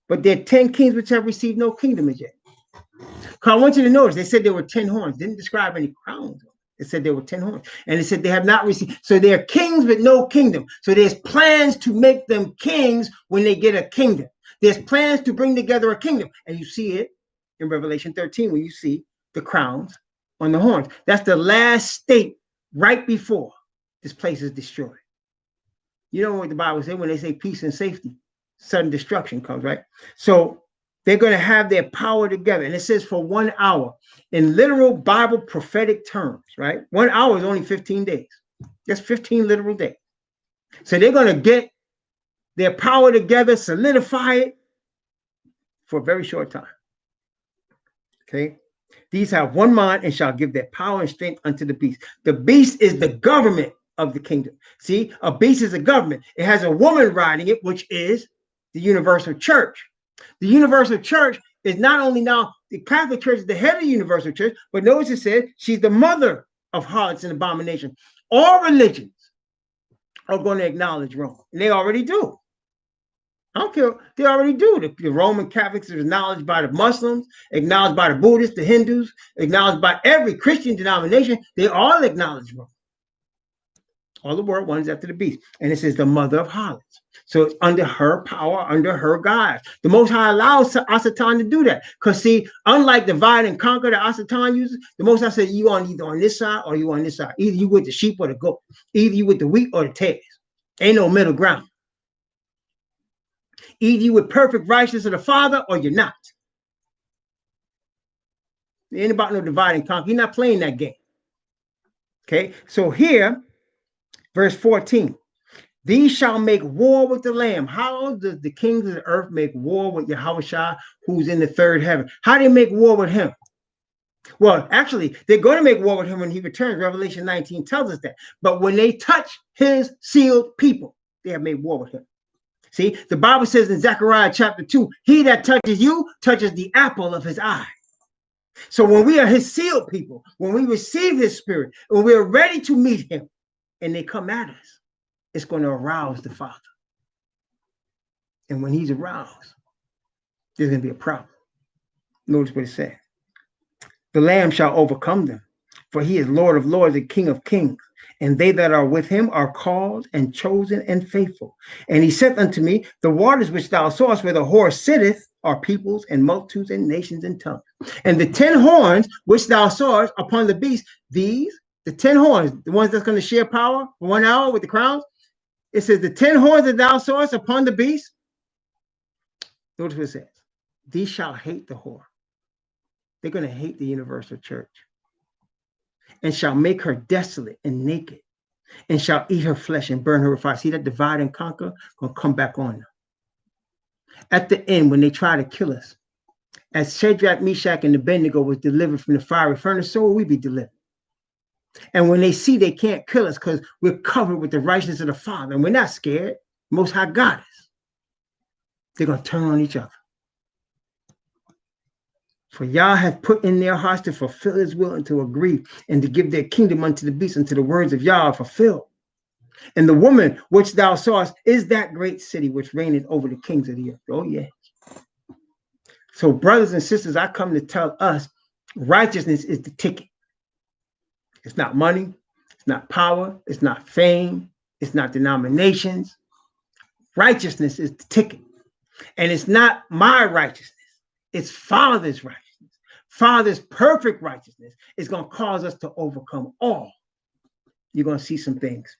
But they're 10 kings which have received no kingdom as yet. Because I want you to notice, they said there were 10 horns, didn't describe any crowns. It said there were 10 horns. And it said they have not received. So they're kings with no kingdom. So there's plans to make them kings when they get a kingdom. There's plans to bring together a kingdom. And you see it in Revelation 13 when you see the crowns on the horns. That's the last state right before this place is destroyed. You know what the Bible says when they say peace and safety, sudden destruction comes, right? So they're going to have their power together. And it says for 1 hour in literal Bible prophetic terms, right? 1 hour is only 15 days. That's 15 literal days. So they're going to get their power together, solidify it for a very short time. Okay. These have one mind and shall give their power and strength unto the beast. The beast is the government of the kingdom. See, a beast is a government. It has a woman riding it, which is the universal church. The universal church is not only now the Catholic Church is the head of the universal church, but notice it said she's the mother of harlots and abominations. All religions are going to acknowledge Rome, and they already do. I don't care. They already do. The Roman Catholics are acknowledged by the Muslims, acknowledged by the Buddhists, the Hindus, acknowledged by every Christian denomination. They all acknowledge Rome. All the world runs after the beast. And it says the mother of harlots. So it's under her power, under her guise. The Most High allows Asatan to do that. Because see, unlike divide and conquer that Asatan uses, the Most High said you on either on this side or you on this side. Either you with the sheep or the goat. Either you with the wheat or the tares. Ain't no middle ground. Either you with perfect righteousness of the Father or you're not. There ain't about no divide and conquer. You're not playing that game. Okay, so here, verse 14, these shall make war with the Lamb. How does the kings of the earth make war with Yahushua, who's in the third heaven? How do they make war with him? Well, actually, they're going to make war with him when he returns. Revelation 19 tells us that. But when they touch his sealed people, they have made war with him. See, the Bible says in Zechariah chapter 2, he that touches you touches the apple of his eye. So when we are his sealed people, when we receive his spirit, when we're ready to meet him, and they come at us, it's going to arouse the Father. And when he's aroused, there's going to be a problem. Notice what it says. The Lamb shall overcome them, For he is Lord of lords and King of kings. And they that are with him are called and chosen and faithful. And he said unto me, the waters which thou sawest where the whore sitteth are peoples and multitudes and nations and tongues. And the 10 horns which thou sawest upon the beast, these, the 10 horns, the ones that's going to share power for 1 hour with the crowns, it says the 10 horns that thou sawest upon the beast, notice what it says, these shall hate the whore. They're going to hate the universal church. And shall make her desolate and naked, and shall eat her flesh and burn her with fire. See that divide and conquer gonna come back on them. At the end, when they try to kill us, as Shadrach, Meshach, and Abednego was delivered from the fiery furnace, so will we be delivered. And when they see they can't kill us because we're covered with the righteousness of the Father, and we're not scared, Most High got us, they're gonna turn on each other. For Yah hath put in their hearts to fulfill his will and to agree and to give their kingdom unto the beast, until the words of Yah are fulfilled. And the woman which thou sawest is that great city which reigneth over the kings of the earth. Oh, yeah. So, brothers and sisters, I come to tell us righteousness is the ticket. It's not money. It's not power. It's not fame. It's not denominations. Righteousness is the ticket. And it's not my righteousness. It's Father's righteousness. Father's perfect righteousness is going to cause us to overcome all. You're going to see some things.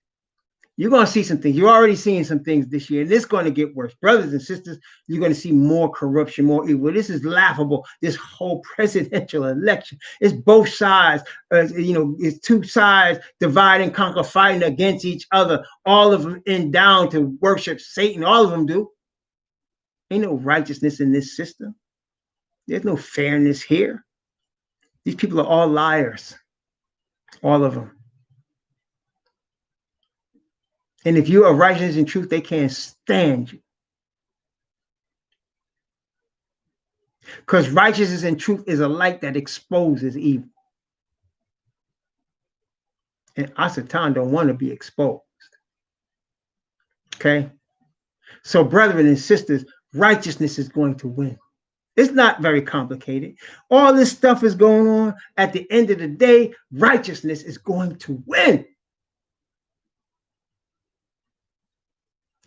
You're going to see some things. You're already seeing some things this year, and it's going to get worse. Brothers and sisters, you're going to see more corruption, more evil. This is laughable, this whole presidential election. It's both sides. It's two sides, divide and conquer, fighting against each other. All of them in down to worship Satan. All of them do. Ain't no righteousness in this system. There's no fairness here. These people are all liars. All of them. And if you are righteous in truth, they can't stand you. Because righteousness and truth is a light that exposes evil. And Asatan don't want to be exposed. Okay? So, brethren and sisters, righteousness is going to win. It's not very complicated. All this stuff is going on. At the end of the day, righteousness is going to win.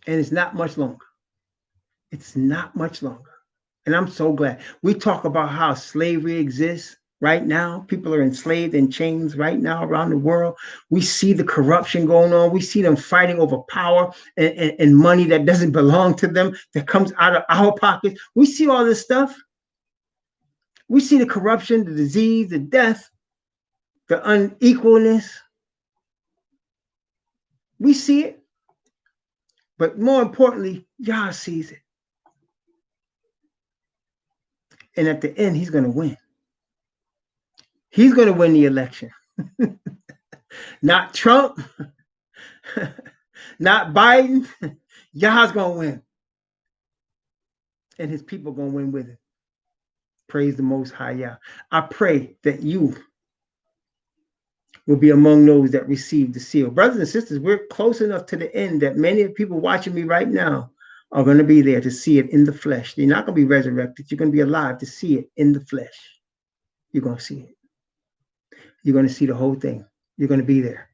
And it's not much longer. It's not much longer. And I'm so glad. We talk about how slavery exists right now. People are enslaved in chains right now around the world. We see the corruption going on. We see them fighting over power and money that doesn't belong to them, that comes out of our pockets. We see all this stuff. We see the corruption, the disease, the death, the unequalness. We see it. But more importantly, Yah sees it. And at the end, he's going to win. He's going to win the election. Not Trump. Not Biden. Yah's going to win. And his people are going to win with him. Praise the Most High Yah. I pray that you will be among those that receive the seal. Brothers and sisters, we're close enough to the end that many of the people watching me right now are going to be there to see it in the flesh. You're not going to be resurrected. You're going to be alive to see it in the flesh. You're going to see it. You're going to see the whole thing. You're going to be there.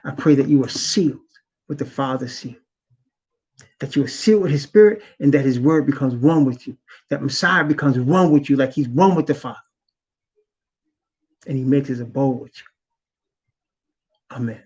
I pray that you are sealed with the Father's seal. That you are sealed with his spirit and that his word becomes one with you. That Messiah becomes one with you like he's one with the Father. And he makes his abode with you. Amen.